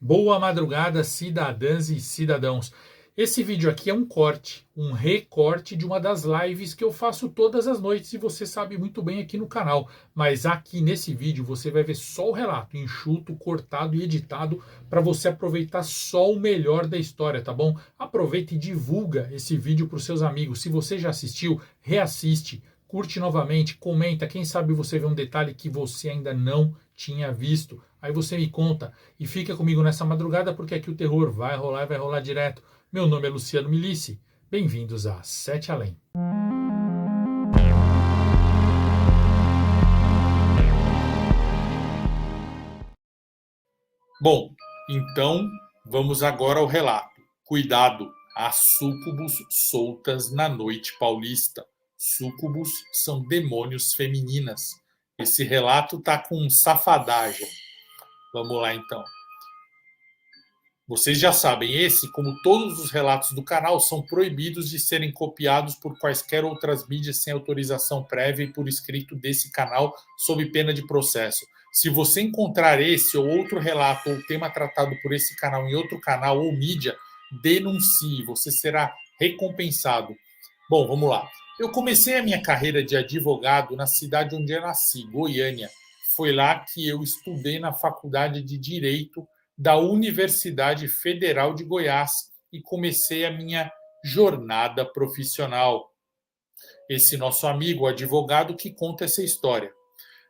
Boa madrugada, cidadãs e cidadãos. Esse vídeo aqui é um corte, um recorte de uma das lives que eu faço todas as noites e você sabe muito bem aqui no canal. Mas aqui nesse vídeo você vai ver só o relato, enxuto, cortado e editado para você aproveitar só o melhor da história, tá bom? Aproveita e divulga esse vídeo para os seus amigos. Se você já assistiu, reassiste, curte novamente, comenta. Quem sabe você vê um detalhe que você ainda não tinha visto. Aí você me conta e fica comigo nessa madrugada porque aqui o terror vai rolar e vai rolar direto. Meu nome é Luciano Milici. Bem-vindos a Sete Além. Bom, então vamos agora ao relato. Cuidado, há súcubos soltas na noite paulista. Súcubos são demônios femininas. Esse relato tá com safadagem. Vamos lá então. Vocês já sabem, esse, como todos os relatos do canal, são proibidos de serem copiados por quaisquer outras mídias sem autorização prévia e por escrito desse canal, sob pena de processo. Se você encontrar esse ou outro relato ou tema tratado por esse canal em outro canal ou mídia, denuncie, você será recompensado. Bom, vamos lá. Eu comecei a minha carreira de advogado na cidade onde eu nasci, Goiânia. Foi lá que eu estudei na Faculdade de Direito da Universidade Federal de Goiás e comecei a minha jornada profissional. Esse nosso amigo, o advogado, que conta essa história.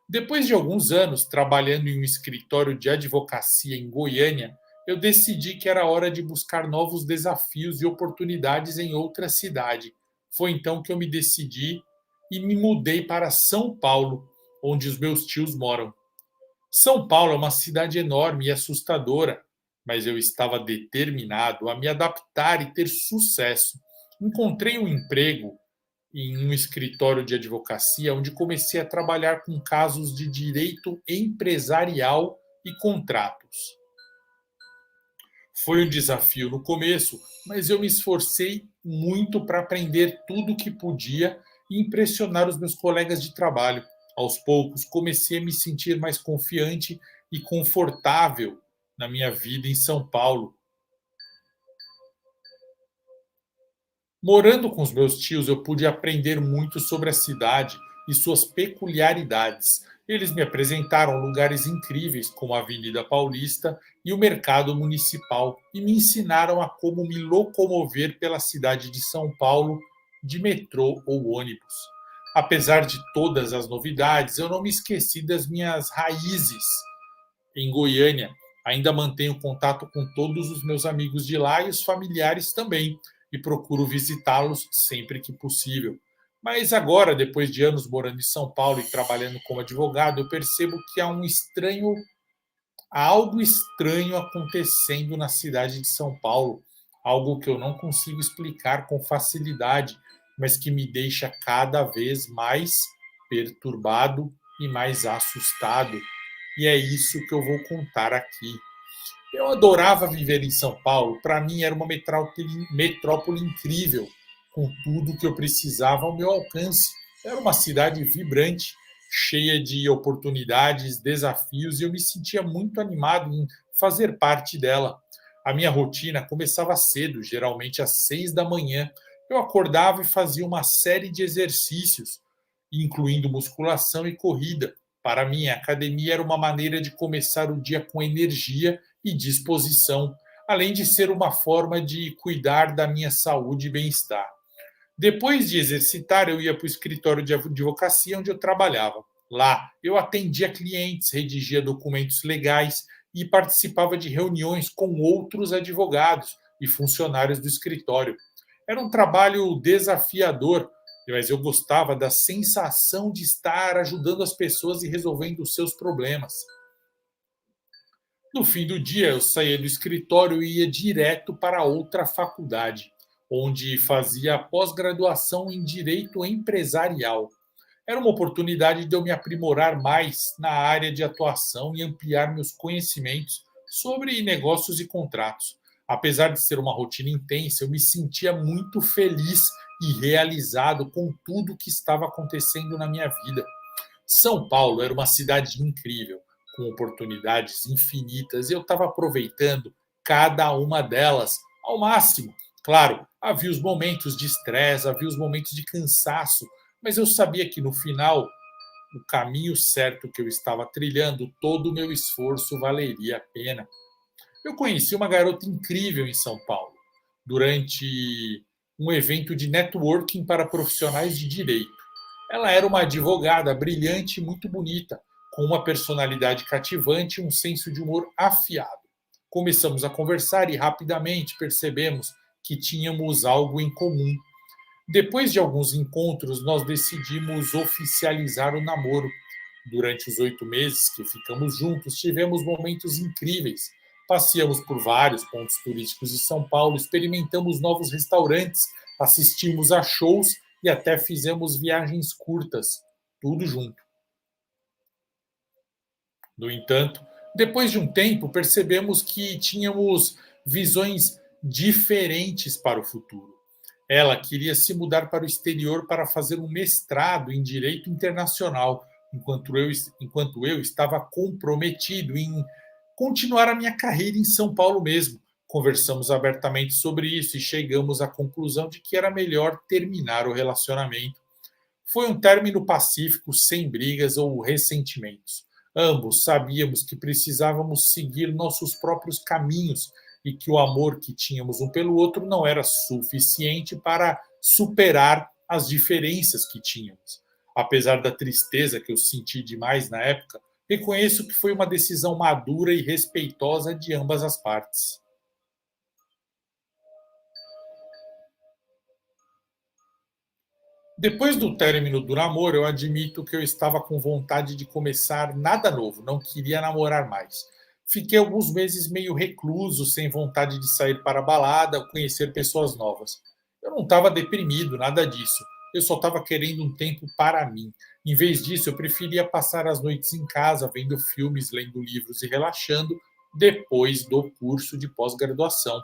Depois de alguns anos trabalhando em um escritório de advocacia em Goiânia, eu decidi que era hora de buscar novos desafios e oportunidades em outra cidade. Foi então que eu me decidi e me mudei para São Paulo, onde os meus tios moram. São Paulo é uma cidade enorme e assustadora, mas eu estava determinado a me adaptar e ter sucesso. Encontrei um emprego em um escritório de advocacia onde comecei a trabalhar com casos de direito empresarial e contratos. Foi um desafio no começo, mas eu me esforcei muito para aprender tudo o que podia e impressionar os meus colegas de trabalho. Aos poucos, comecei a me sentir mais confiante e confortável na minha vida em São Paulo. Morando com os meus tios, eu pude aprender muito sobre a cidade e suas peculiaridades. Eles me apresentaram lugares incríveis, como a Avenida Paulista e o Mercado Municipal, e me ensinaram a como me locomover pela cidade de São Paulo de metrô ou ônibus. Apesar de todas as novidades, eu não me esqueci das minhas raízes em Goiânia. Ainda mantenho contato com todos os meus amigos de lá e os familiares também, e procuro visitá-los sempre que possível. Mas agora, depois de anos morando em São Paulo e trabalhando como advogado, eu percebo que há algo estranho acontecendo na cidade de São Paulo, algo que eu não consigo explicar com facilidade, mas que me deixa cada vez mais perturbado e mais assustado. E é isso que eu vou contar aqui. Eu adorava viver em São Paulo. Para mim era uma metrópole incrível, com tudo que eu precisava ao meu alcance. Era uma cidade vibrante, cheia de oportunidades, desafios, e eu me sentia muito animado em fazer parte dela. A minha rotina começava cedo, geralmente às 6 da manhã. Eu acordava e fazia uma série de exercícios, incluindo musculação e corrida. Para mim, a academia era uma maneira de começar o dia com energia e disposição, além de ser uma forma de cuidar da minha saúde e bem-estar. Depois de exercitar, eu ia para o escritório de advocacia onde eu trabalhava. Lá, eu atendia clientes, redigia documentos legais e participava de reuniões com outros advogados e funcionários do escritório. Era um trabalho desafiador, mas eu gostava da sensação de estar ajudando as pessoas e resolvendo os seus problemas. No fim do dia, eu saía do escritório e ia direto para outra faculdade, onde fazia pós-graduação em Direito Empresarial. Era uma oportunidade de eu me aprimorar mais na área de atuação e ampliar meus conhecimentos sobre negócios e contratos. Apesar de ser uma rotina intensa, eu me sentia muito feliz e realizado com tudo que estava acontecendo na minha vida. São Paulo era uma cidade incrível, com oportunidades infinitas, e eu estava aproveitando cada uma delas ao máximo. Claro, havia os momentos de estresse, havia os momentos de cansaço, mas eu sabia que no final, o caminho certo que eu estava trilhando, todo o meu esforço valeria a pena. Eu conheci uma garota incrível em São Paulo, durante um evento de networking para profissionais de direito. Ela era uma advogada brilhante e muito bonita, com uma personalidade cativante e um senso de humor afiado. Começamos a conversar e rapidamente percebemos que tínhamos algo em comum. Depois de alguns encontros, nós decidimos oficializar o namoro. Durante os 8 meses que ficamos juntos, tivemos momentos incríveis. Passeamos por vários pontos turísticos de São Paulo, experimentamos novos restaurantes, assistimos a shows e até fizemos viagens curtas. Tudo junto. No entanto, depois de um tempo, percebemos que tínhamos visões diferentes para o futuro. Ela queria se mudar para o exterior para fazer um mestrado em Direito Internacional, enquanto eu estava comprometido em continuar a minha carreira em São Paulo mesmo. Conversamos abertamente sobre isso e chegamos à conclusão de que era melhor terminar o relacionamento. Foi um término pacífico, sem brigas ou ressentimentos. Ambos sabíamos que precisávamos seguir nossos próprios caminhos e que o amor que tínhamos um pelo outro não era suficiente para superar as diferenças que tínhamos. Apesar da tristeza que eu senti demais na época, reconheço que foi uma decisão madura e respeitosa de ambas as partes. Depois do término do namoro, eu admito que eu estava com vontade de começar nada novo, não queria namorar mais. Fiquei alguns meses meio recluso, sem vontade de sair para a balada, conhecer pessoas novas. Eu não estava deprimido, nada disso. Eu só estava querendo um tempo para mim. Em vez disso, eu preferia passar as noites em casa, vendo filmes, lendo livros e relaxando depois do curso de pós-graduação.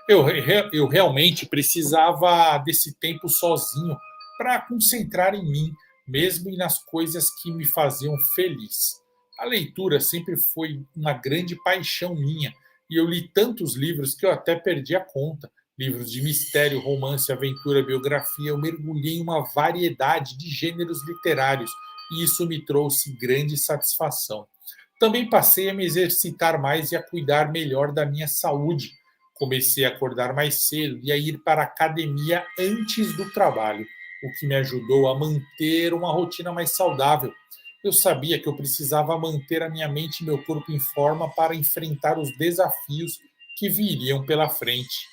Eu realmente precisava desse tempo sozinho para concentrar em mim mesmo e nas coisas que me faziam feliz. A leitura sempre foi uma grande paixão minha e eu li tantos livros que eu até perdi a conta. Livros de mistério, romance, aventura, biografia, eu mergulhei em uma variedade de gêneros literários e isso me trouxe grande satisfação. Também passei a me exercitar mais e a cuidar melhor da minha saúde. Comecei a acordar mais cedo e a ir para a academia antes do trabalho, o que me ajudou a manter uma rotina mais saudável. Eu sabia que eu precisava manter a minha mente e meu corpo em forma para enfrentar os desafios que viriam pela frente.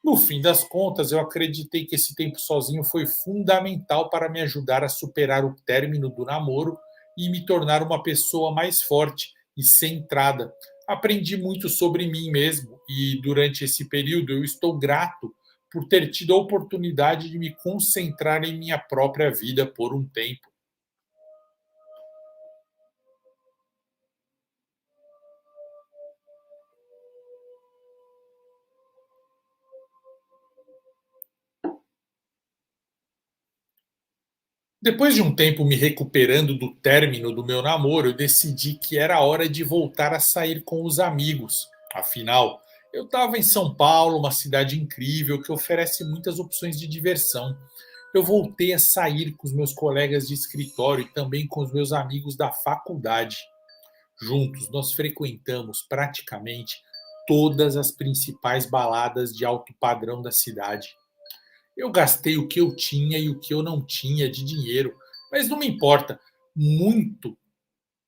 No fim das contas, eu acreditei que esse tempo sozinho foi fundamental para me ajudar a superar o término do namoro e me tornar uma pessoa mais forte e centrada. Aprendi muito sobre mim mesmo e durante esse período eu estou grato por ter tido a oportunidade de me concentrar em minha própria vida por um tempo. Depois de um tempo me recuperando do término do meu namoro, eu decidi que era hora de voltar a sair com os amigos. Afinal, eu estava em São Paulo, uma cidade incrível que oferece muitas opções de diversão. Eu voltei a sair com os meus colegas de escritório e também com os meus amigos da faculdade. Juntos, nós frequentamos praticamente todas as principais baladas de alto padrão da cidade. Eu gastei o que eu tinha e o que eu não tinha de dinheiro, mas não me importa. Muito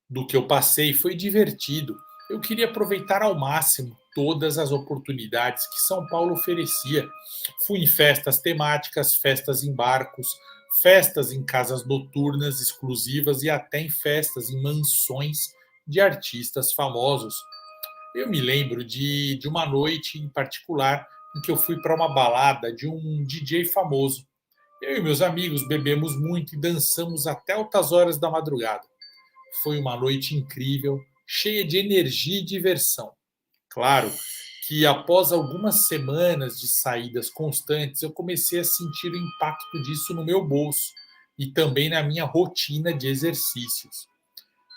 do que eu passei foi divertido. Eu queria aproveitar ao máximo todas as oportunidades que São Paulo oferecia. Fui em festas temáticas, festas em barcos, festas em casas noturnas exclusivas e até em festas em mansões de artistas famosos. Eu me lembro de uma noite em particular em que eu fui para uma balada de um DJ famoso. Eu e meus amigos bebemos muito e dançamos até altas horas da madrugada. Foi uma noite incrível, cheia de energia e diversão. Claro que após algumas semanas de saídas constantes, eu comecei a sentir o impacto disso no meu bolso e também na minha rotina de exercícios.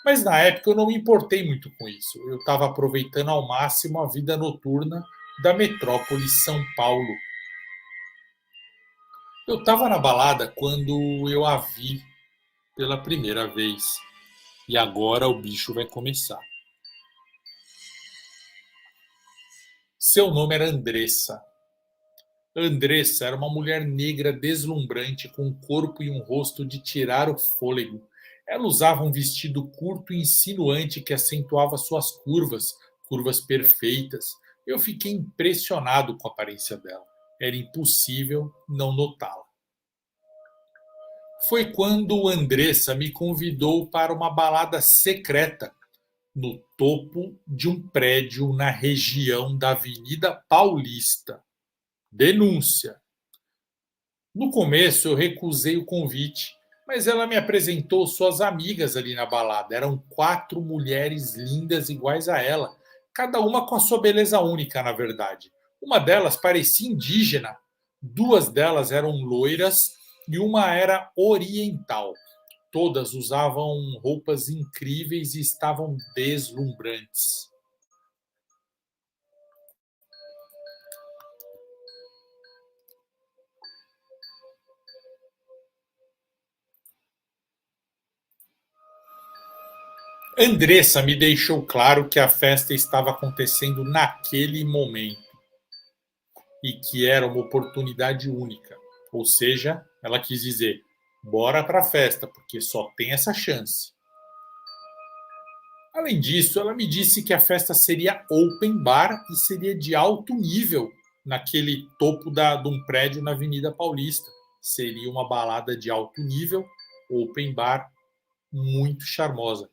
Mas na época eu não me importei muito com isso. Eu estava aproveitando ao máximo a vida noturna da metrópole São Paulo. Eu estava na balada quando eu a vi pela primeira vez. E agora o bicho vai começar. Seu nome era Andressa. Andressa era uma mulher negra deslumbrante, com um corpo e um rosto de tirar o fôlego. Ela usava um vestido curto e insinuante que acentuava suas curvas, curvas perfeitas. Eu fiquei impressionado com a aparência dela. Era impossível não notá-la. Foi quando Andressa me convidou para uma balada secreta no topo de um prédio na região da Avenida Paulista. Denúncia. No começo eu recusei o convite, mas ela me apresentou suas amigas ali na balada. Eram quatro mulheres lindas iguais a ela, cada uma com a sua beleza única, na verdade. Uma delas parecia indígena, duas delas eram loiras e uma era oriental. Todas usavam roupas incríveis e estavam deslumbrantes. Andressa me deixou claro que a festa estava acontecendo naquele momento e que era uma oportunidade única. Ou seja, ela quis dizer: bora para a festa, porque só tem essa chance. Além disso, ela me disse que a festa seria open bar e seria de alto nível naquele topo de um prédio na Avenida Paulista. Seria uma balada de alto nível, open bar, muito charmosa.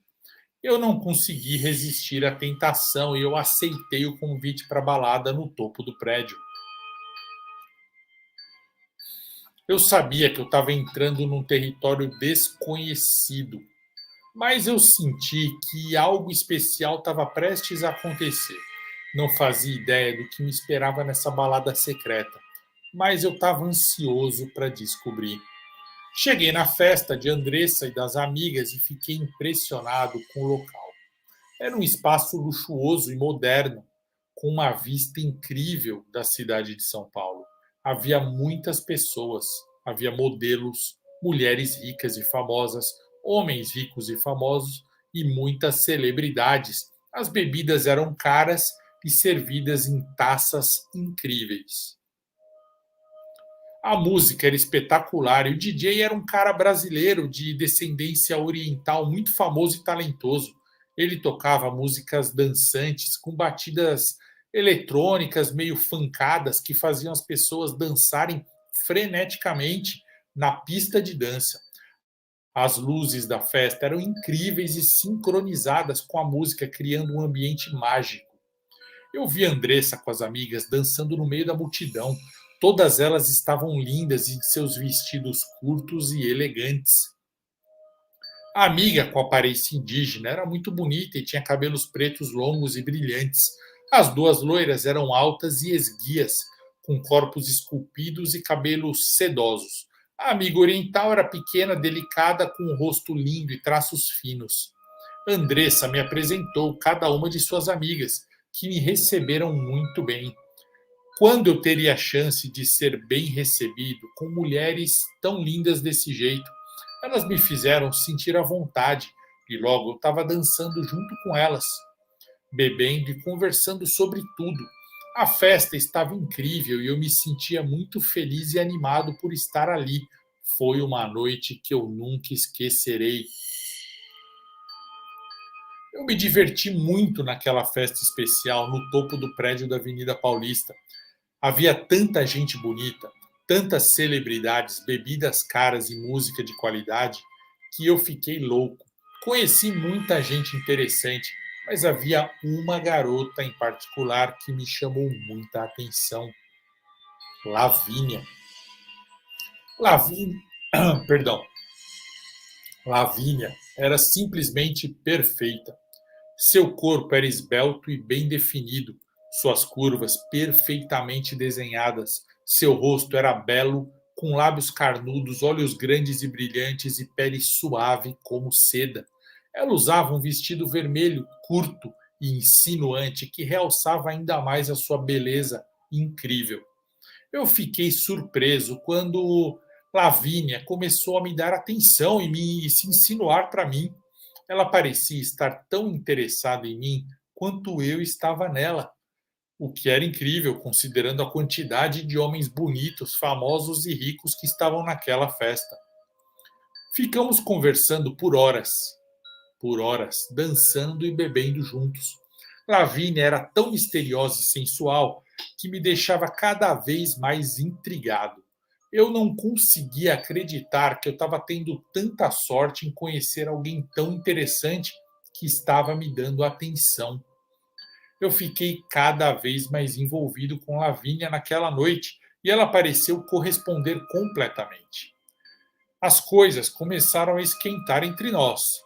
Eu não consegui resistir à tentação e eu aceitei o convite para a balada no topo do prédio. Eu sabia que eu estava entrando num território desconhecido, mas eu senti que algo especial estava prestes a acontecer. Não fazia ideia do que me esperava nessa balada secreta, mas eu estava ansioso para descobrir. Cheguei na festa de Andressa e das amigas e fiquei impressionado com o local. Era um espaço luxuoso e moderno, com uma vista incrível da cidade de São Paulo. Havia muitas pessoas, havia modelos, mulheres ricas e famosas, homens ricos e famosos e muitas celebridades. As bebidas eram caras e servidas em taças incríveis. A música era espetacular e o DJ era um cara brasileiro de descendência oriental muito famoso e talentoso. Ele tocava músicas dançantes com batidas eletrônicas meio funkadas que faziam as pessoas dançarem freneticamente na pista de dança. As luzes da festa eram incríveis e sincronizadas com a música, criando um ambiente mágico. Eu vi a Andressa com as amigas dançando no meio da multidão. Todas elas estavam lindas em seus vestidos curtos e elegantes. A amiga com aparência indígena era muito bonita e tinha cabelos pretos longos e brilhantes. As duas loiras eram altas e esguias, com corpos esculpidos e cabelos sedosos. A amiga oriental era pequena, delicada, com um rosto lindo e traços finos. Andressa me apresentou cada uma de suas amigas, que me receberam muito bem. Quando eu teria a chance de ser bem recebido com mulheres tão lindas desse jeito? Elas me fizeram sentir à vontade e logo eu estava dançando junto com elas, bebendo e conversando sobre tudo. A festa estava incrível e eu me sentia muito feliz e animado por estar ali. Foi uma noite que eu nunca esquecerei. Eu me diverti muito naquela festa especial no topo do prédio da Avenida Paulista. Havia tanta gente bonita, tantas celebridades, bebidas caras e música de qualidade, que eu fiquei louco. Conheci muita gente interessante, mas havia uma garota em particular que me chamou muita atenção. Lavínia. Lavínia, perdão, Lavínia era simplesmente perfeita. Seu corpo era esbelto e bem definido, suas curvas perfeitamente desenhadas. Seu rosto era belo, com lábios carnudos, olhos grandes e brilhantes e pele suave como seda. Ela usava um vestido vermelho curto e insinuante que realçava ainda mais a sua beleza incrível. Eu fiquei surpreso quando Lavínia começou a me dar atenção e se insinuar para mim. Ela parecia estar tão interessada em mim quanto eu estava nela, o que era incrível considerando a quantidade de homens bonitos, famosos e ricos que estavam naquela festa. Ficamos conversando por horas, dançando e bebendo juntos. Lavínia era tão misteriosa e sensual que me deixava cada vez mais intrigado. Eu não conseguia acreditar que eu estava tendo tanta sorte em conhecer alguém tão interessante que estava me dando atenção. Eu fiquei cada vez mais envolvido com Lavínia naquela noite e ela pareceu corresponder completamente. As coisas começaram a esquentar entre nós.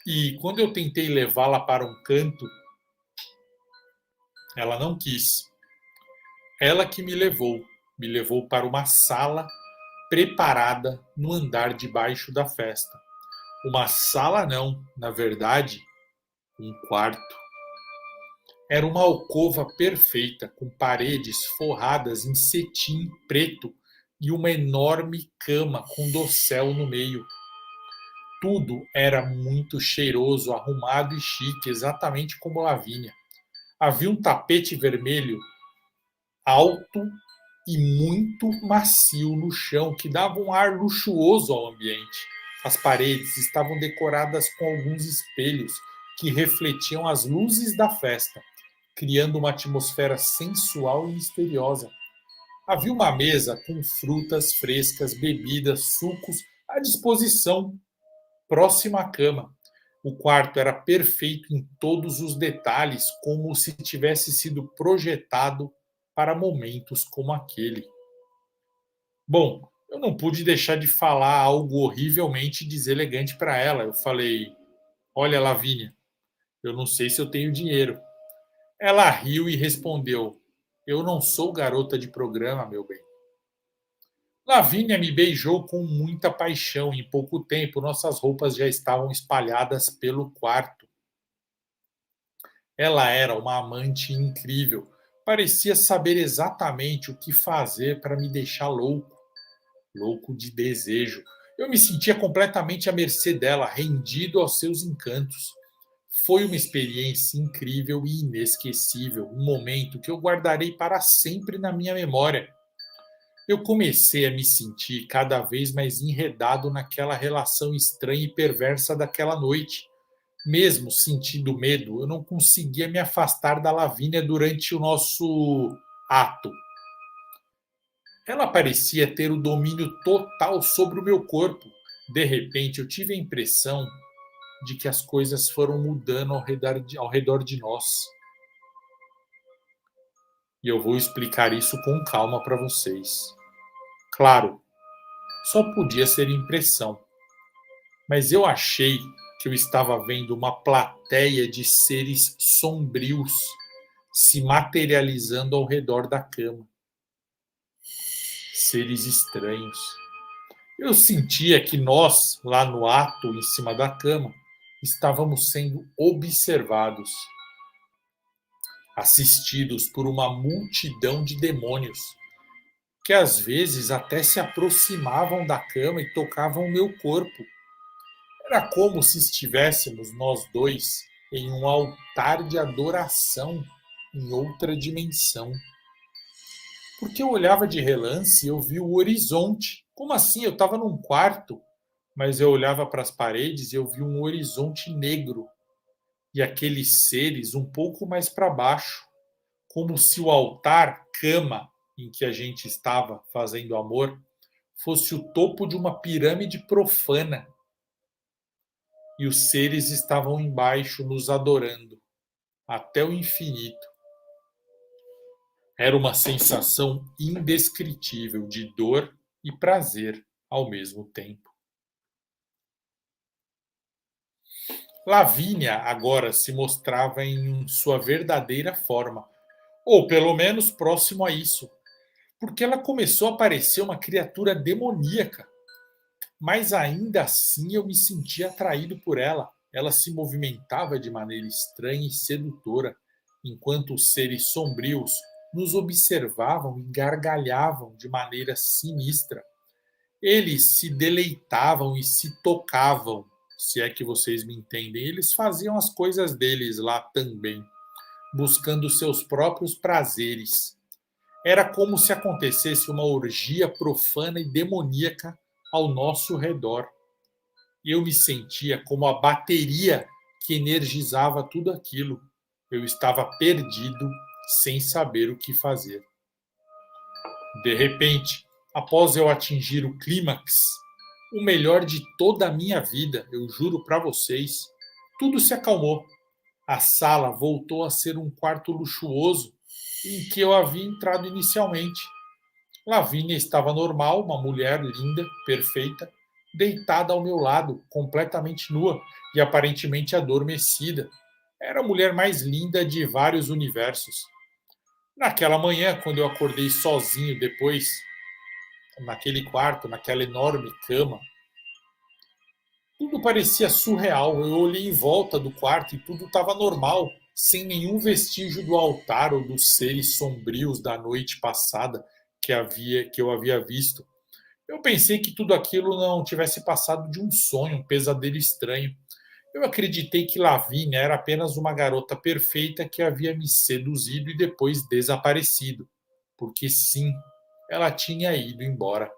E quando eu tentei levá-la para um canto, ela não quis. Ela que me levou para uma sala preparada no andar de baixo da festa. Uma sala não, na verdade, um quarto. Era uma alcova perfeita, com paredes forradas em cetim preto e uma enorme cama com dossel no meio. Tudo era muito cheiroso, arrumado e chique, exatamente como Lavínia. Havia um tapete vermelho alto e muito macio no chão, que dava um ar luxuoso ao ambiente. As paredes estavam decoradas com alguns espelhos que refletiam as luzes da festa, criando uma atmosfera sensual e misteriosa. Havia uma mesa com frutas frescas, bebidas, sucos à disposição, próxima à cama. O quarto era perfeito em todos os detalhes, como se tivesse sido projetado para momentos como aquele. Bom, eu não pude deixar de falar algo horrivelmente deselegante para ela. Eu falei: Olha, Lavínia, eu não sei se eu tenho dinheiro. Ela riu e respondeu: Eu não sou garota de programa, meu bem. Lavínia me beijou com muita paixão. Em pouco tempo, nossas roupas já estavam espalhadas pelo quarto. Ela era uma amante incrível. Parecia saber exatamente o que fazer para me deixar louco, louco de desejo. Eu me sentia completamente à mercê dela, rendido aos seus encantos. Foi uma experiência incrível e inesquecível, um momento que eu guardarei para sempre na minha memória. Eu comecei a me sentir cada vez mais enredado naquela relação estranha e perversa daquela noite. Mesmo sentindo medo, eu não conseguia me afastar da Lavínia durante o nosso ato. Ela parecia ter o domínio total sobre o meu corpo. De repente, eu tive a impressão de que as coisas foram mudando ao redor de nós. E eu vou explicar isso com calma para vocês. Claro, só podia ser impressão, mas eu achei que eu estava vendo uma plateia de seres sombrios se materializando ao redor da cama. Seres estranhos. Eu sentia que nós, lá no ato, em cima da cama, estávamos sendo observados, assistidos por uma multidão de demônios, que às vezes até se aproximavam da cama e tocavam o meu corpo. Era como se estivéssemos nós dois em um altar de adoração em outra dimensão. Porque eu olhava de relance e eu vi o horizonte. Como assim? Eu estava num quarto, mas eu olhava para as paredes e eu vi um horizonte negro e aqueles seres um pouco mais para baixo, como se o altar, cama em que a gente estava fazendo amor, fosse o topo de uma pirâmide profana. E os seres estavam embaixo nos adorando, até o infinito. Era uma sensação indescritível de dor e prazer ao mesmo tempo. Lavínia agora se mostrava em sua verdadeira forma, ou pelo menos próximo a isso, porque ela começou a parecer uma criatura demoníaca, mas ainda assim eu me sentia atraído por ela. Ela se movimentava de maneira estranha e sedutora, enquanto os seres sombrios nos observavam e gargalhavam de maneira sinistra. Eles se deleitavam e se tocavam, se é que vocês me entendem. Eles faziam as coisas deles lá também, buscando seus próprios prazeres. Era como se acontecesse uma orgia profana e demoníaca ao nosso redor. Eu me sentia como a bateria que energizava tudo aquilo. Eu estava perdido, sem saber o que fazer. De repente, após eu atingir o clímax, o melhor de toda a minha vida, eu juro para vocês, tudo se acalmou. A sala voltou a ser um quarto luxuoso em que eu havia entrado inicialmente. Lavínia estava normal, uma mulher linda, perfeita, deitada ao meu lado, completamente nua e aparentemente adormecida. Era a mulher mais linda de vários universos. Naquela manhã, quando eu acordei sozinho depois, naquele quarto, naquela enorme cama, tudo parecia surreal. Eu olhei em volta do quarto e tudo estava normal, sem nenhum vestígio do altar ou dos seres sombrios da noite passada que eu havia visto. Eu pensei que tudo aquilo não tivesse passado de um sonho, um pesadelo estranho. Eu acreditei que Lavínia era apenas uma garota perfeita que havia me seduzido e depois desaparecido. Porque sim, ela tinha ido embora.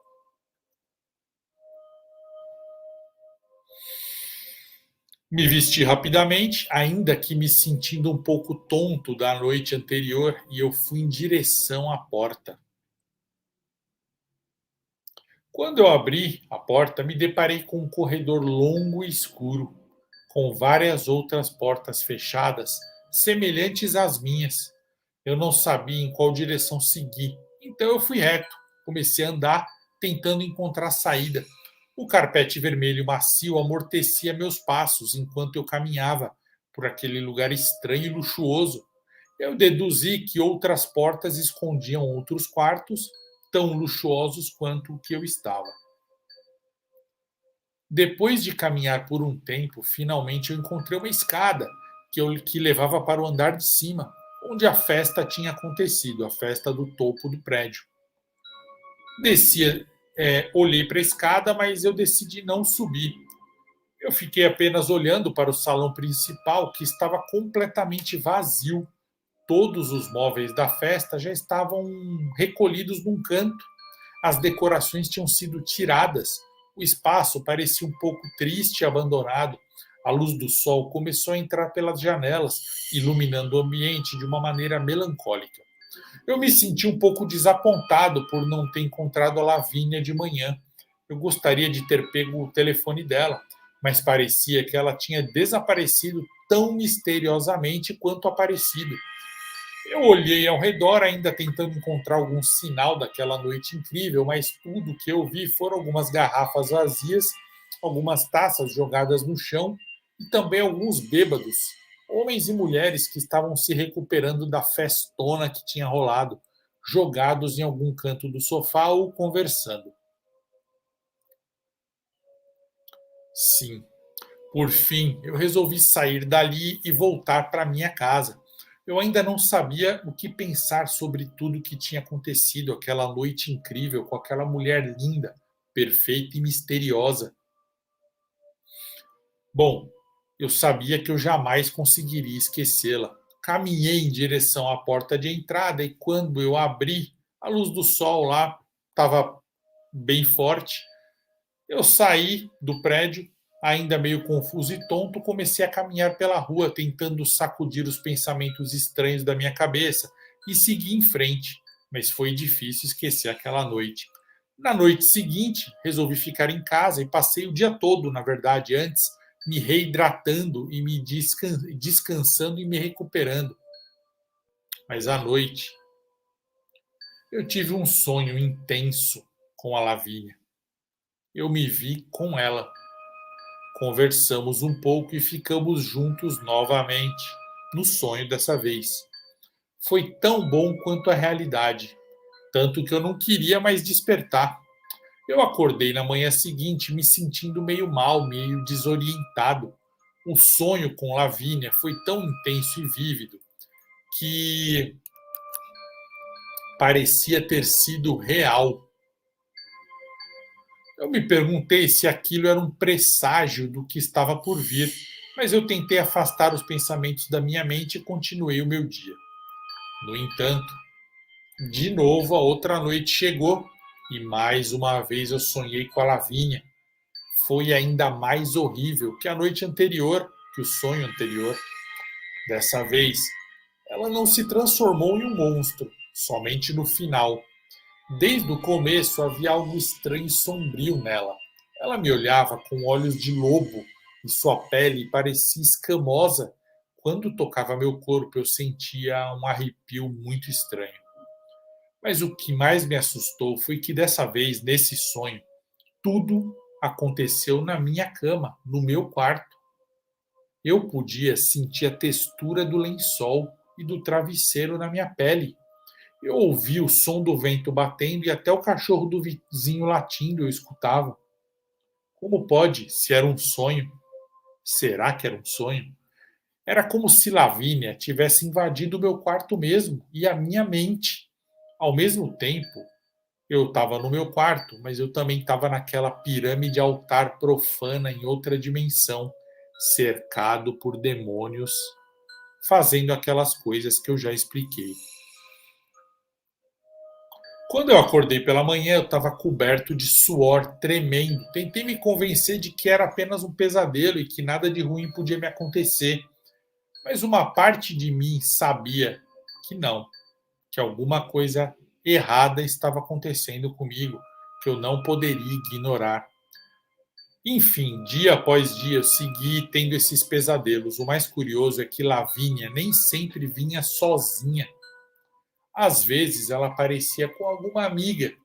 Me vesti rapidamente, ainda que me sentindo um pouco tonto da noite anterior, e eu fui em direção à porta. Quando eu abri a porta, me deparei com um corredor longo e escuro, com várias outras portas fechadas, semelhantes às minhas. Eu não sabia em qual direção seguir, então eu fui reto. Comecei a andar, tentando encontrar saída. O carpete vermelho macio amortecia meus passos enquanto eu caminhava por aquele lugar estranho e luxuoso. Eu deduzi que outras portas escondiam outros quartos, tão luxuosos quanto o que eu estava. Depois de caminhar por um tempo, finalmente eu encontrei uma escada que levava para o andar de cima, onde a festa tinha acontecido, a festa do topo do prédio. Descia, olhei para a escada, mas eu decidi não subir. Eu fiquei apenas olhando para o salão principal, que estava completamente vazio. Todos os móveis da festa já estavam recolhidos num canto. As decorações tinham sido tiradas. O espaço parecia um pouco triste e abandonado. A luz do sol começou a entrar pelas janelas, iluminando o ambiente de uma maneira melancólica. Eu me senti um pouco desapontado por não ter encontrado a Lavínia de manhã. Eu gostaria de ter pego o telefone dela, mas parecia que ela tinha desaparecido tão misteriosamente quanto aparecido. Eu olhei ao redor, ainda tentando encontrar algum sinal daquela noite incrível, mas tudo que eu vi foram algumas garrafas vazias, algumas taças jogadas no chão e também alguns bêbados, homens e mulheres que estavam se recuperando da festona que tinha rolado, jogados em algum canto do sofá ou conversando. Sim, por fim, eu resolvi sair dali e voltar para minha casa. Eu ainda não sabia o que pensar sobre tudo que tinha acontecido aquela noite incrível com aquela mulher linda, perfeita e misteriosa. Bom, eu sabia que eu jamais conseguiria esquecê-la. Caminhei em direção à porta de entrada e quando eu abri, a luz do sol lá estava bem forte. Eu saí do prédio, ainda meio confuso e tonto, comecei a caminhar pela rua, tentando sacudir os pensamentos estranhos da minha cabeça e seguir em frente, mas foi difícil esquecer aquela noite. Na noite seguinte, resolvi ficar em casa e passei o dia todo, na verdade, antes, me reidratando e me descansando e me recuperando. Mas à noite, eu tive um sonho intenso com a Lavínia. Eu me vi com ela. Conversamos um pouco e ficamos juntos novamente, no sonho dessa vez. Foi tão bom quanto a realidade, tanto que eu não queria mais despertar. Eu acordei na manhã seguinte me sentindo meio mal, meio desorientado. O sonho com Lavínia foi tão intenso e vívido que parecia ter sido real. Eu me perguntei se aquilo era um presságio do que estava por vir, mas eu tentei afastar os pensamentos da minha mente e continuei o meu dia. No entanto, de novo a outra noite chegou e mais uma vez eu sonhei com a Lavínia. Foi ainda mais horrível que a noite anterior, que o sonho anterior. Dessa vez, ela não se transformou em um monstro, somente no final. Desde o começo havia algo estranho e sombrio nela. Ela me olhava com olhos de lobo e sua pele parecia escamosa. Quando tocava meu corpo, eu sentia um arrepio muito estranho. Mas o que mais me assustou foi que dessa vez, nesse sonho, tudo aconteceu na minha cama, no meu quarto. Eu podia sentir a textura do lençol e do travesseiro na minha pele. Eu ouvia o som do vento batendo e até o cachorro do vizinho latindo eu escutava. Como pode, se era um sonho? Será que era um sonho? Era como se Lavínia tivesse invadido o meu quarto mesmo e a minha mente. Ao mesmo tempo, eu estava no meu quarto, mas eu também estava naquela pirâmide altar profana em outra dimensão, cercado por demônios, fazendo aquelas coisas que eu já expliquei. Quando eu acordei pela manhã, eu estava coberto de suor, tremendo. Tentei me convencer de que era apenas um pesadelo e que nada de ruim podia me acontecer. Mas uma parte de mim sabia que não, que alguma coisa errada estava acontecendo comigo, que eu não poderia ignorar. Enfim, dia após dia eu segui tendo esses pesadelos. O mais curioso é que Lavínia nem sempre vinha sozinha. Às vezes ela aparecia com alguma amiga,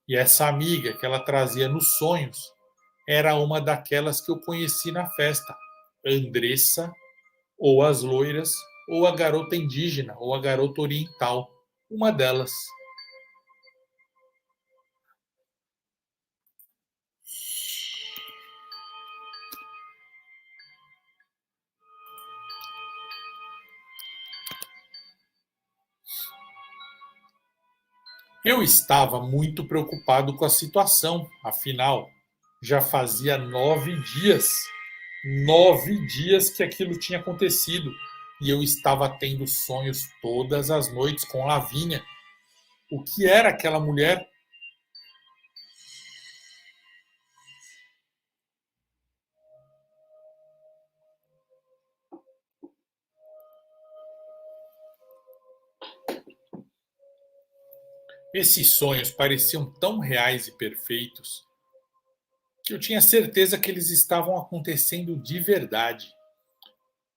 e essa amiga que ela trazia nos sonhos era uma daquelas que eu conheci na festa, Andressa, ou as loiras, ou a garota indígena, ou a garota oriental, uma delas. Eu estava muito preocupado com a situação, afinal, já fazia 9 dias que aquilo tinha acontecido, e eu estava tendo sonhos todas as noites com Lavínia. O que era aquela mulher? Esses sonhos pareciam tão reais e perfeitos que eu tinha certeza que eles estavam acontecendo de verdade.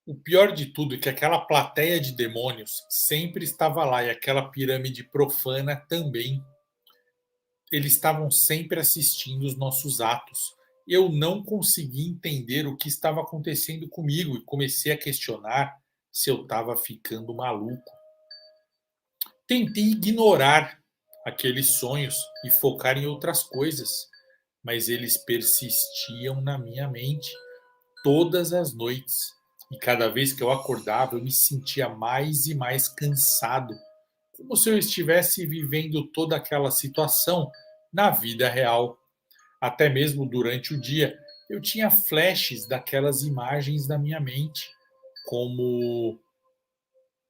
O pior de tudo é que aquela plateia de demônios sempre estava lá e aquela pirâmide profana também. Eles estavam sempre assistindo os nossos atos. Eu não conseguia entender o que estava acontecendo comigo e comecei a questionar se eu estava ficando maluco. Tentei ignorar aqueles sonhos e focar em outras coisas, mas eles persistiam na minha mente todas as noites. E cada vez que eu acordava, eu me sentia mais e mais cansado, como se eu estivesse vivendo toda aquela situação na vida real. Até mesmo durante o dia, eu tinha flashes daquelas imagens na minha mente, como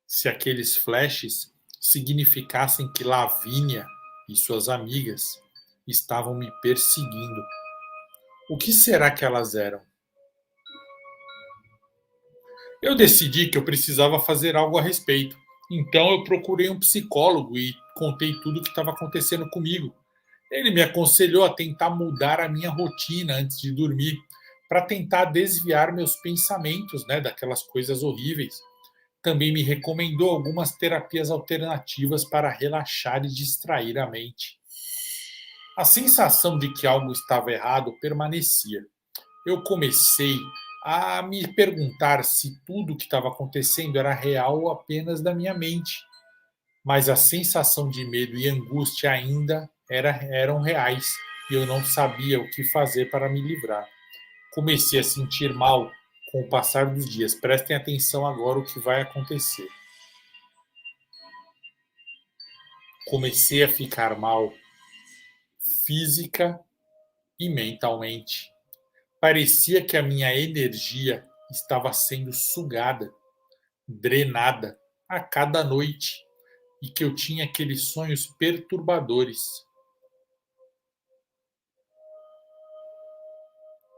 se aqueles flashes significassem que Lavínia e suas amigas estavam me perseguindo. O que será que elas eram? Eu decidi que eu precisava fazer algo a respeito. Então eu procurei um psicólogo e contei tudo o que estava acontecendo comigo. Ele me aconselhou a tentar mudar a minha rotina antes de dormir, para tentar desviar meus pensamentos, né, daquelas coisas horríveis. Também me recomendou algumas terapias alternativas para relaxar e distrair a mente. A sensação de que algo estava errado permanecia. Eu comecei a me perguntar se tudo o que estava acontecendo era real ou apenas da minha mente. Mas a sensação de medo e angústia ainda eram reais e eu não sabia o que fazer para me livrar. Comecei a sentir mal com o passar dos dias. Prestem atenção agora o que vai acontecer. Comecei a ficar mal física e mentalmente. Parecia que a minha energia estava sendo sugada, drenada a cada noite e que eu tinha aqueles sonhos perturbadores.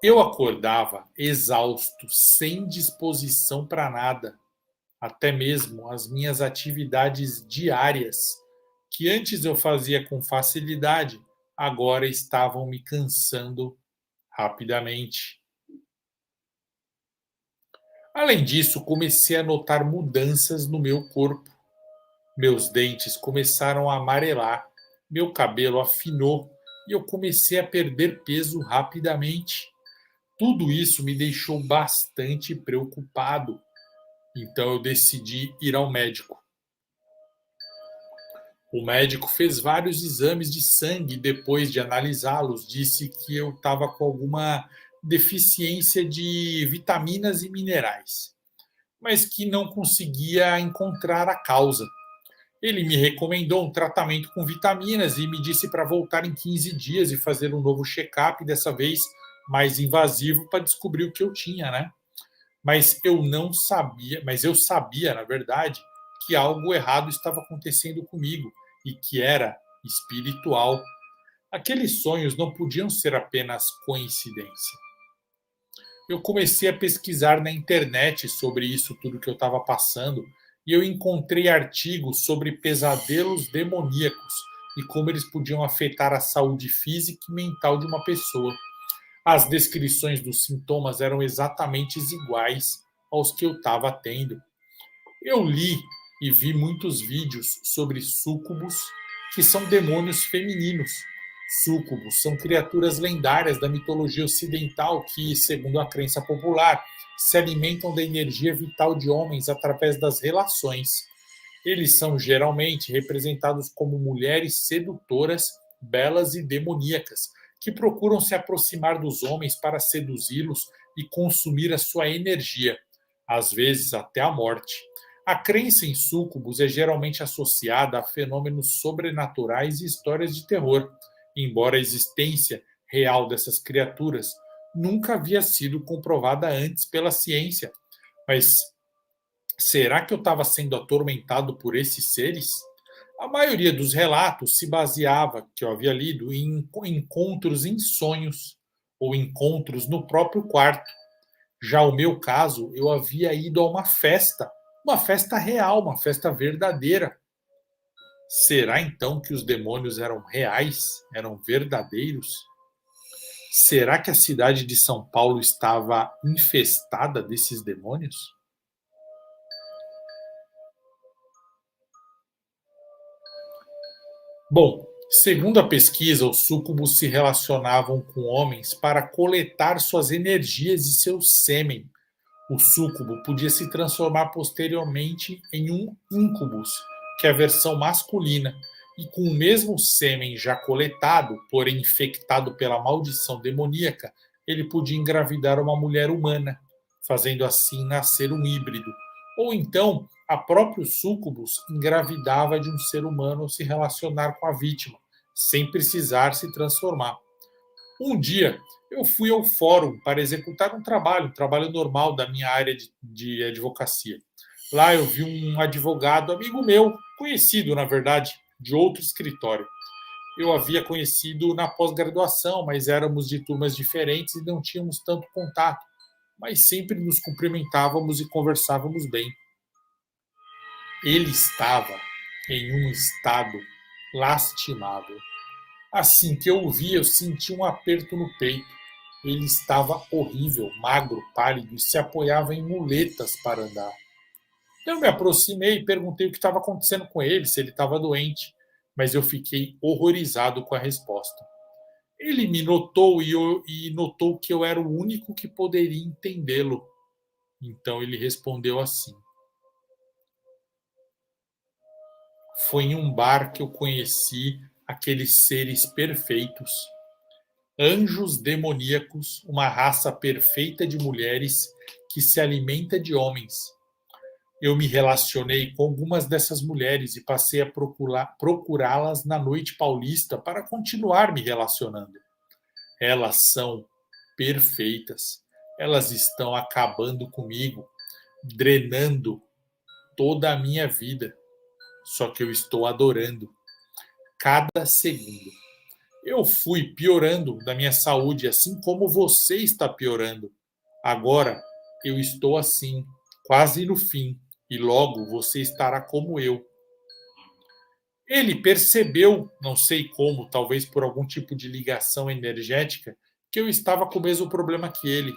Eu acordava exausto, sem disposição para nada, até mesmo as minhas atividades diárias, que antes eu fazia com facilidade, agora estavam me cansando rapidamente. Além disso, comecei a notar mudanças no meu corpo. Meus dentes começaram a amarelar, meu cabelo afinou e eu comecei a perder peso rapidamente. Tudo isso me deixou bastante preocupado. Então eu decidi ir ao médico. O médico fez vários exames de sangue e depois de analisá-los, disse que eu estava com alguma deficiência de vitaminas e minerais, mas que não conseguia encontrar a causa. Ele me recomendou um tratamento com vitaminas e me disse para voltar em 15 dias e fazer um novo check-up, dessa vez mais invasivo, para descobrir o que eu tinha, né? Mas eu não sabia, mas eu sabia, na verdade, que algo errado estava acontecendo comigo e que era espiritual. Aqueles sonhos não podiam ser apenas coincidência. Eu comecei a pesquisar na internet sobre isso tudo que eu estava passando e eu encontrei artigos sobre pesadelos demoníacos e como eles podiam afetar a saúde física e mental de uma pessoa. As descrições dos sintomas eram exatamente iguais aos que eu estava tendo. Eu li e vi muitos vídeos sobre súcubos, que são demônios femininos. Súcubos são criaturas lendárias da mitologia ocidental que, segundo a crença popular, se alimentam da energia vital de homens através das relações. Eles são geralmente representados como mulheres sedutoras, belas e demoníacas, que procuram se aproximar dos homens para seduzi-los e consumir a sua energia, às vezes até a morte. A crença em súcubos é geralmente associada a fenômenos sobrenaturais e histórias de terror, embora a existência real dessas criaturas nunca havia sido comprovada antes pela ciência. Mas será que eu estava sendo atormentado por esses seres? A maioria dos relatos se baseava, que eu havia lido, em encontros em sonhos ou encontros no próprio quarto. Já o meu caso, eu havia ido a uma festa real, uma festa verdadeira. Será então que os demônios eram reais, eram verdadeiros? Será que a cidade de São Paulo estava infestada desses demônios? Bom, segundo a pesquisa, os súcubos se relacionavam com homens para coletar suas energias e seu sêmen. O súcubo podia se transformar posteriormente em um incubus, que é a versão masculina, e com o mesmo sêmen já coletado, porém infectado pela maldição demoníaca, ele podia engravidar uma mulher humana, fazendo assim nascer um híbrido. Ou então, a próprio súcubus engravidava de um ser humano ao se relacionar com a vítima, sem precisar se transformar. Um dia, eu fui ao fórum para executar um trabalho normal da minha área de advocacia. Lá eu vi um advogado, amigo meu, conhecido, na verdade, de outro escritório. Eu havia conhecido na pós-graduação, mas éramos de turmas diferentes e não tínhamos tanto contato, mas sempre nos cumprimentávamos e conversávamos bem. Ele estava em um estado lastimável. Assim que eu o vi, eu senti um aperto no peito. Ele estava horrível, magro, pálido e se apoiava em muletas para andar. Eu me aproximei e perguntei o que estava acontecendo com ele, se ele estava doente, mas eu fiquei horrorizado com a resposta. Ele me notou e notou que eu era o único que poderia entendê-lo. Então ele respondeu assim: Foi em um bar que eu conheci aqueles seres perfeitos, anjos demoníacos, uma raça perfeita de mulheres que se alimenta de homens. Eu me relacionei com algumas dessas mulheres e passei a procurá-las na noite paulista para continuar me relacionando. Elas são perfeitas. Elas estão acabando comigo, drenando toda a minha vida. Só que eu estou adorando cada segundo. Eu fui piorando da minha saúde, assim como você está piorando. Agora eu estou assim, quase no fim, e logo você estará como eu. Ele percebeu, não sei como, talvez por algum tipo de ligação energética, que eu estava com o mesmo problema que ele.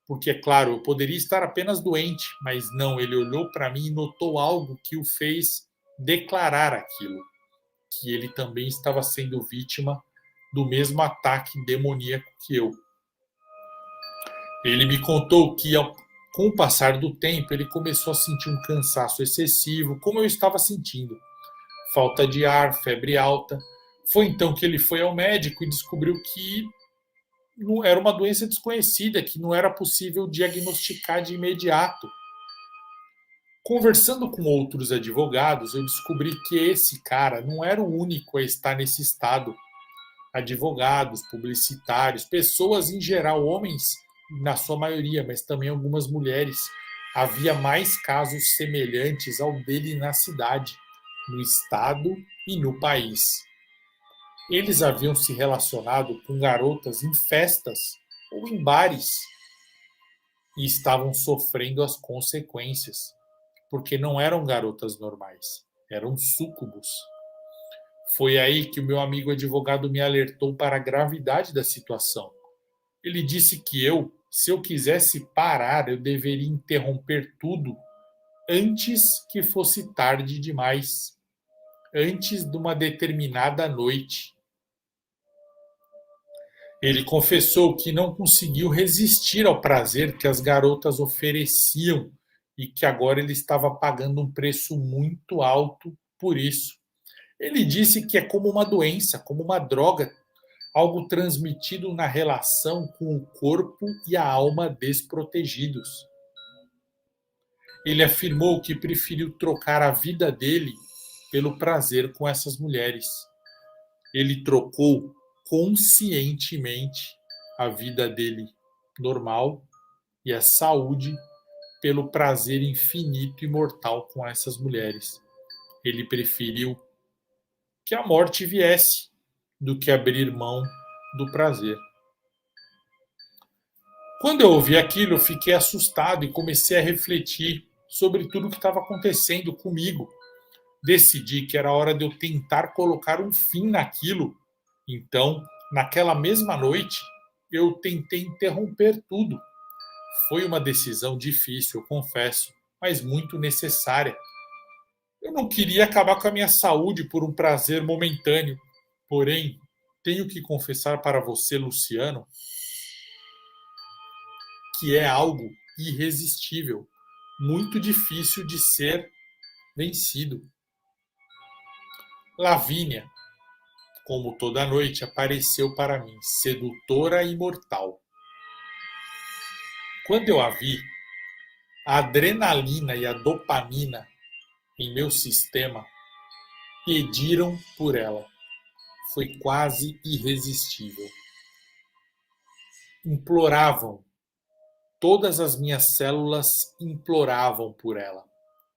Porque, é claro, eu poderia estar apenas doente, mas não, ele olhou para mim e notou algo que o fez declarar aquilo, que ele também estava sendo vítima do mesmo ataque demoníaco que eu. Ele me contou que, com o passar do tempo, ele começou a sentir um cansaço excessivo, como eu estava sentindo. Falta de ar, febre alta. Foi então que ele foi ao médico e descobriu que não era uma doença desconhecida, que não era possível diagnosticar de imediato. Conversando com outros advogados, eu descobri que esse cara não era o único a estar nesse estado. Advogados, publicitários, pessoas em geral, homens na sua maioria, mas também algumas mulheres. Havia mais casos semelhantes ao dele na cidade, no estado e no país. Eles haviam se relacionado com garotas em festas ou em bares e estavam sofrendo as consequências, porque não eram garotas normais, eram súcubos. Foi aí que o meu amigo advogado me alertou para a gravidade da situação. Ele disse que se eu quisesse parar, eu deveria interromper tudo antes que fosse tarde demais, antes de uma determinada noite. Ele confessou que não conseguiu resistir ao prazer que as garotas ofereciam e que agora ele estava pagando um preço muito alto por isso. Ele disse que é como uma doença, como uma droga, algo transmitido na relação com o corpo e a alma desprotegidos. Ele afirmou que preferiu trocar a vida dele pelo prazer com essas mulheres. Ele trocou conscientemente a vida dele normal e a saúde pelo prazer infinito e mortal com essas mulheres. Ele preferiu que a morte viesse do que abrir mão do prazer. Quando eu ouvi aquilo, eu fiquei assustado e comecei a refletir sobre tudo o que estava acontecendo comigo. Decidi que era hora de eu tentar colocar um fim naquilo. Então, naquela mesma noite, eu tentei interromper tudo. Foi uma decisão difícil, eu confesso, mas muito necessária. Eu não queria acabar com a minha saúde por um prazer momentâneo. Porém, tenho que confessar para você, Luciano, que é algo irresistível, muito difícil de ser vencido. Lavínia, como toda noite, apareceu para mim, sedutora e mortal. Quando eu a vi, a adrenalina e a dopamina em meu sistema pediram por ela. Foi quase irresistível. Imploravam, todas as minhas células imploravam por ela.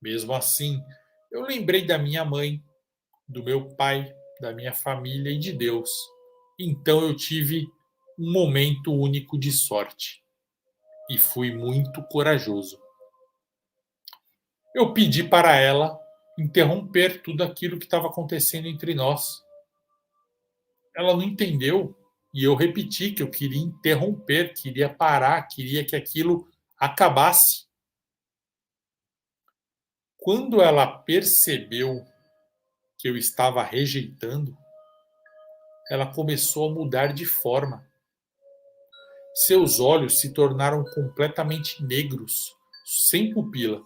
Mesmo assim, eu lembrei da minha mãe, do meu pai, da minha família e de Deus. Então eu tive um momento único de sorte e fui muito corajoso. Eu pedi para ela interromper tudo aquilo que estava acontecendo entre nós. Ela não entendeu e eu repeti que eu queria interromper, queria parar, queria que aquilo acabasse. Quando ela percebeu que eu estava rejeitando, ela começou a mudar de forma. Seus olhos se tornaram completamente negros, sem pupila.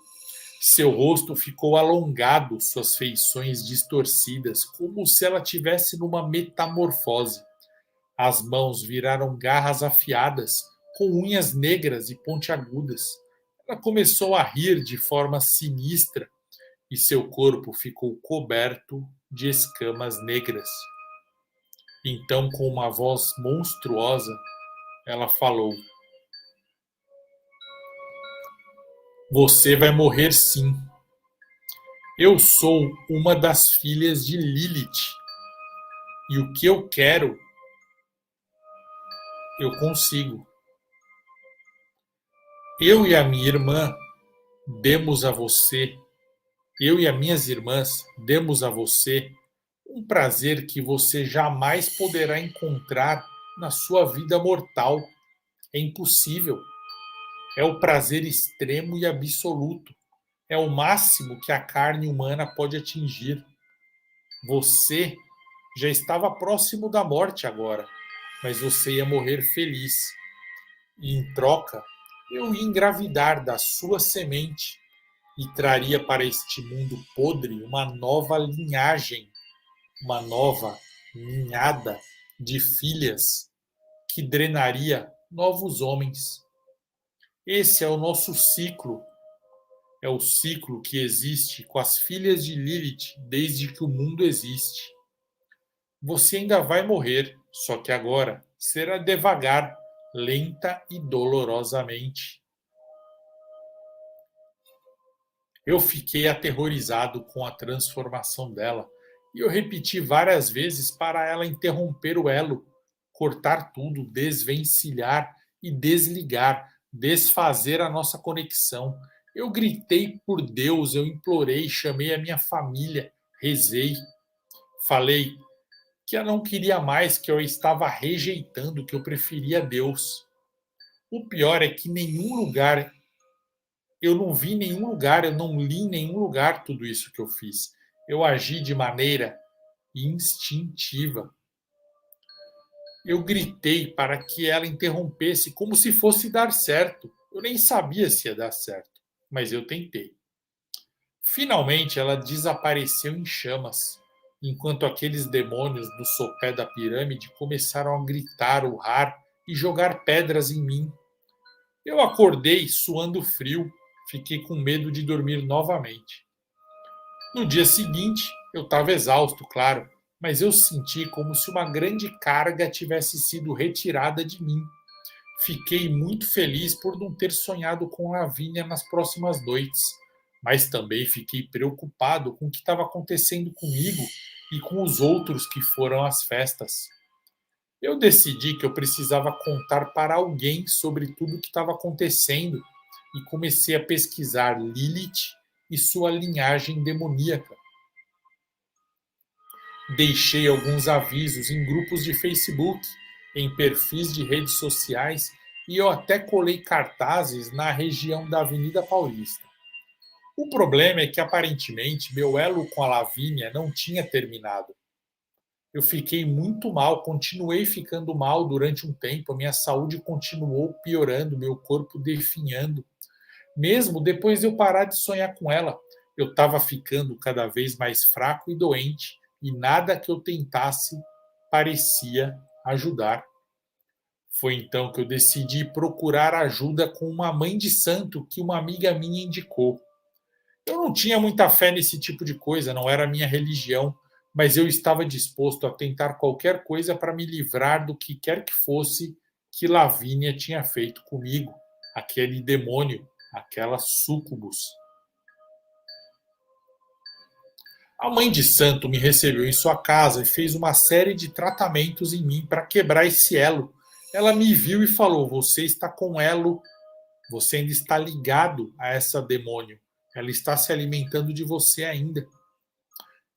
Seu rosto ficou alongado, suas feições distorcidas, como se ela tivesse numa metamorfose. As mãos viraram garras afiadas, com unhas negras e pontiagudas. Ela começou a rir de forma sinistra e seu corpo ficou coberto de escamas negras. Então, com uma voz monstruosa, ela falou: Você vai morrer sim. Eu sou uma das filhas de Lilith. E o que eu quero, eu consigo. Eu e a minha irmã demos a você, eu e as minhas irmãs demos a você um prazer que você jamais poderá encontrar na sua vida mortal. É impossível. É o prazer extremo e absoluto. É o máximo que a carne humana pode atingir. Você já estava próximo da morte agora, mas você ia morrer feliz. E em troca, eu ia engravidar da sua semente e traria para este mundo podre uma nova linhagem, uma nova ninhada de filhas que drenaria novos homens. Esse é o nosso ciclo. É o ciclo que existe com as filhas de Lilith desde que o mundo existe. Você ainda vai morrer, só que agora será devagar, lenta e dolorosamente. Eu fiquei aterrorizado com a transformação dela e eu repeti várias vezes para ela interromper o elo, cortar tudo, desvencilhar e desligar, desfazer a nossa conexão. Eu gritei por Deus, eu implorei, chamei a minha família, rezei, falei que eu não queria mais, que eu estava rejeitando, que eu preferia Deus. O pior é que nenhum lugar, eu não vi em nenhum lugar, eu não li em nenhum lugar tudo isso que eu fiz. Eu agi de maneira instintiva. Eu gritei para que ela interrompesse, como se fosse dar certo. Eu nem sabia se ia dar certo, mas eu tentei. Finalmente ela desapareceu em chamas, enquanto aqueles demônios do sopé da pirâmide começaram a gritar, urrar e jogar pedras em mim. Eu acordei suando frio, fiquei com medo de dormir novamente. No dia seguinte, eu estava exausto, claro, mas eu senti como se uma grande carga tivesse sido retirada de mim. Fiquei muito feliz por não ter sonhado com Lavínia nas próximas noites, mas também fiquei preocupado com o que estava acontecendo comigo e com os outros que foram às festas. Eu decidi que eu precisava contar para alguém sobre tudo o que estava acontecendo e comecei a pesquisar Lilith e sua linhagem demoníaca. Deixei alguns avisos em grupos de Facebook, em perfis de redes sociais e eu até colei cartazes na região da Avenida Paulista. O problema é que aparentemente meu elo com a Lavínia não tinha terminado. Eu fiquei muito mal, continuei ficando mal durante um tempo, a minha saúde continuou piorando, meu corpo definhando. Mesmo depois de eu parar de sonhar com ela, eu estava ficando cada vez mais fraco e doente, e nada que eu tentasse parecia ajudar. Foi então que eu decidi procurar ajuda com uma mãe de santo que uma amiga minha indicou. Eu não tinha muita fé nesse tipo de coisa, não era a minha religião, mas eu estava disposto a tentar qualquer coisa para me livrar do que quer que fosse que Lavínia tinha feito comigo, aquele demônio, aquela súcubus. A mãe de santo me recebeu em sua casa e fez uma série de tratamentos em mim para quebrar esse elo. Ela me viu e falou: Você está com elo, você ainda está ligado a essa demônio. Ela está se alimentando de você ainda.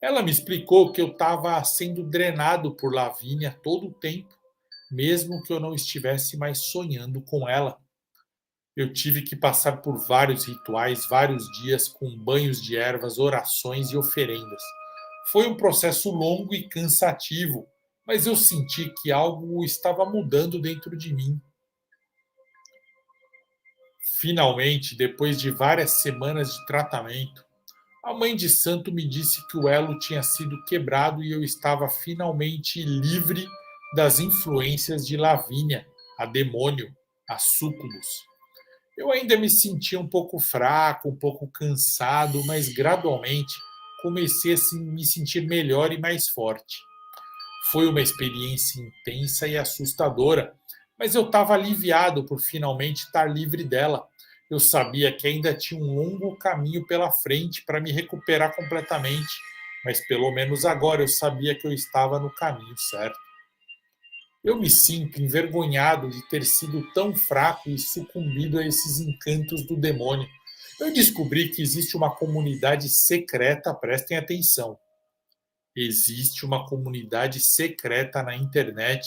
Ela me explicou que eu estava sendo drenado por Lavínia todo o tempo, mesmo que eu não estivesse mais sonhando com ela. Eu tive que passar por vários rituais, vários dias com banhos de ervas, orações e oferendas. Foi um processo longo e cansativo, mas eu senti que algo estava mudando dentro de mim. Finalmente, depois de várias semanas de tratamento, a mãe de santo me disse que o elo tinha sido quebrado e eu estava finalmente livre das influências de Lavínia, a demônio, a súcubus. Eu ainda me sentia um pouco fraco, um pouco cansado, mas gradualmente comecei a me sentir melhor e mais forte. Foi uma experiência intensa e assustadora, mas eu estava aliviado por finalmente estar livre dela. Eu sabia que ainda tinha um longo caminho pela frente para me recuperar completamente, mas pelo menos agora eu sabia que eu estava no caminho certo. Eu me sinto envergonhado de ter sido tão fraco e sucumbido a esses encantos do demônio. Eu descobri que existe uma comunidade secreta, prestem atenção. Existe uma comunidade secreta na internet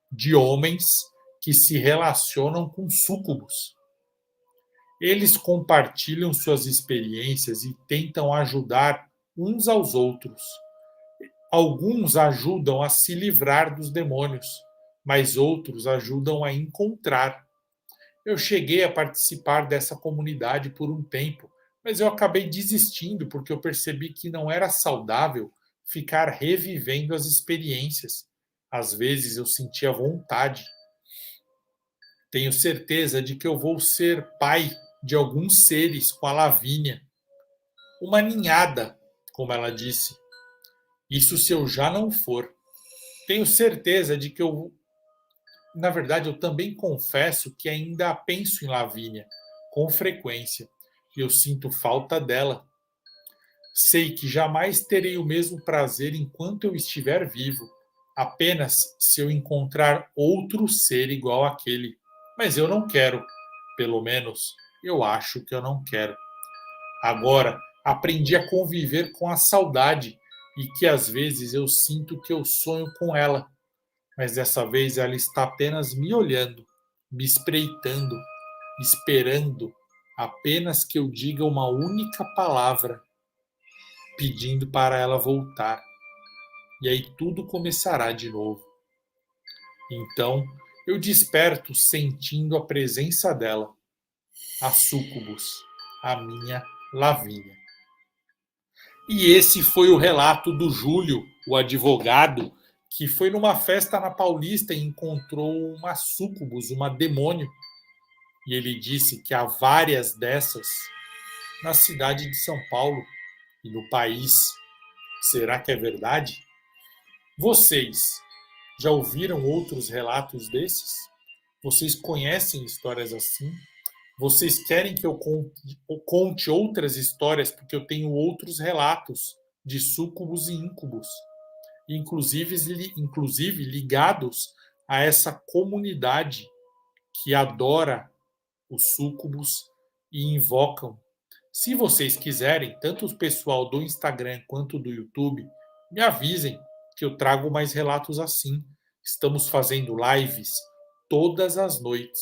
de homens que se relacionam com súcubos. Eles compartilham suas experiências e tentam ajudar uns aos outros. Alguns ajudam a se livrar dos demônios, mas outros ajudam a encontrar. Eu cheguei a participar dessa comunidade por um tempo, mas eu acabei desistindo porque eu percebi que não era saudável ficar revivendo as experiências. Às vezes eu sentia vontade. Tenho certeza de que eu vou ser pai de alguns seres com a Lavínia. Uma ninhada, como ela disse. Isso se eu já não for. Tenho certeza de que eu. Na verdade, eu também confesso que ainda penso em Lavínia, com frequência, e eu sinto falta dela. Sei que jamais terei o mesmo prazer enquanto eu estiver vivo, apenas se eu encontrar outro ser igual àquele. Mas eu não quero, pelo menos eu acho que eu não quero. Agora, aprendi a conviver com a saudade e que às vezes eu sinto que eu sonho com ela, mas dessa vez ela está apenas me olhando, me espreitando, esperando apenas que eu diga uma única palavra, pedindo para ela voltar. E aí tudo começará de novo. Então eu desperto sentindo a presença dela, a súcubus, a minha Lavínia. E esse foi o relato do Júlio, o advogado, que foi numa festa na Paulista e encontrou uma súcubus, uma demônio. E ele disse que há várias dessas na cidade de São Paulo e no país. Será que é verdade? Vocês já ouviram outros relatos desses? Vocês conhecem histórias assim? Vocês querem que eu conte outras histórias porque eu tenho outros relatos de súcubos e íncubos, inclusive ligados a essa comunidade que adora os súcubos e invocam. Se vocês quiserem, tanto o pessoal do Instagram quanto do YouTube, me avisem que eu trago mais relatos assim. Estamos fazendo lives todas as noites.